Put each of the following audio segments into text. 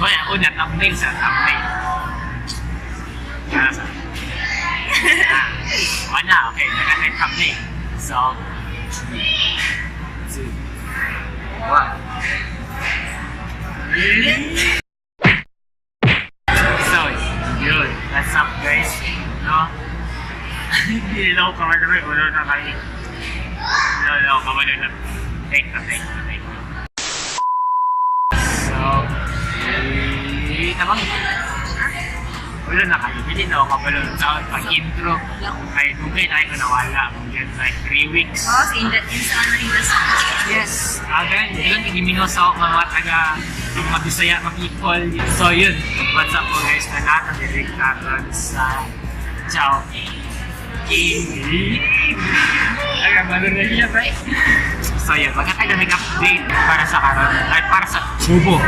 Hoy, ako na thumbnail sa thumbnail. Nasa. Wala, okay, naka-type thumbnail. So, 2, 1. So, yun. What's up, guys? No? Hindi na ako kamaganoy. Ulo na kayo. No, kamaganoy na. Take na. So, tamang. Ulo na kayo. Hindi na ako kamaganoy sa pag-intro. Kahit kung kayo tayo ko nawala. Yan, like 3 weeks. Oh, in the Yes. Again, yun, gimingaw sa mga taga yung mga Bisaya, mga people. So yun, what's up po guys, na natadirect natin sa Chow Ay, malo na siya, right? So yun, magkatagramig update para sa karon, ay para sa Subo.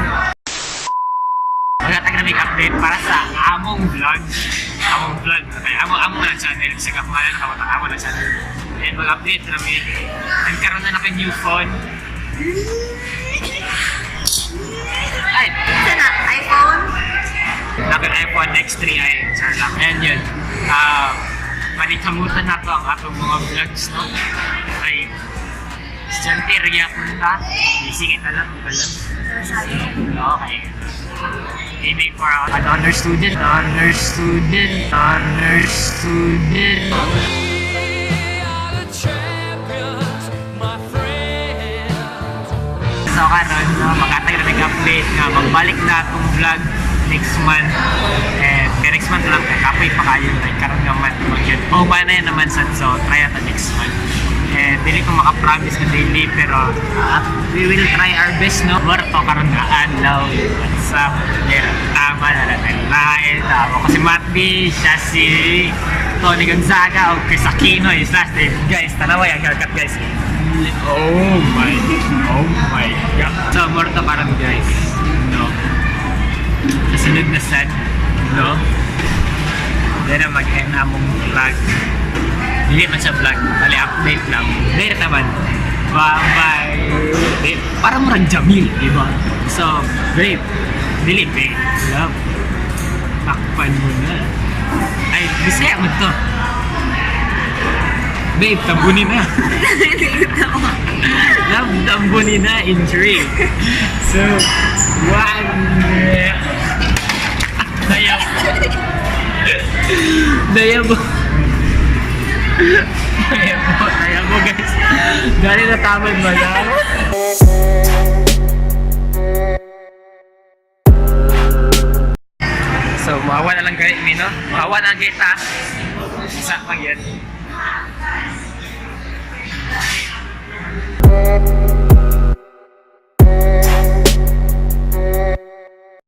Magkatagramig update para sa among vlog. Ay, among na channel. Sa kapangalan, among na channel. And mag-update namin. Nagkaroon na naka-new phone. Ay! Ito na, iPhone? Naka-iPhone X3i. Sure lang. And yun. Panikamutan na to ang atong mga vlogs, no? Ay, estudyante, react mo na. Busy kita lang. Okay. Aiming for an honor student. So karon, makatay na nag-update nga magbalik na itong vlog next month. And next month lang, kapoy pa kayo. Like, karon nga month mag-yun. O ba na yan naman sa so try ata next month. And dili ko makapromise na daily pero we will try our best, no? Marto karon nga adlaw. What's up? Tama na natin. Tama ko si Matby, siya si Tony Gonzaga o Chris Aquino is last name. Guys, tanawa yung haircut, guys. Oh my god. So, Morto parang guys, no? Kasunod na sad, no? Dahil mag-end na mong vlog. Hindi man siya vlog, bali update lang. Dahil naman, bye-bye. Parang murang Jamil, diba? So, babe, dili, babe, love. Takpan mo na. Ay, bisaya mo to. Babe, tambunin na. Love, tambunin na in 3. So, 1. Dayabo. Dayabo guys. Dali na tamad mo na. So, mahawa na lang gaya, no? Mahawa na ang gita. Isa pang yan.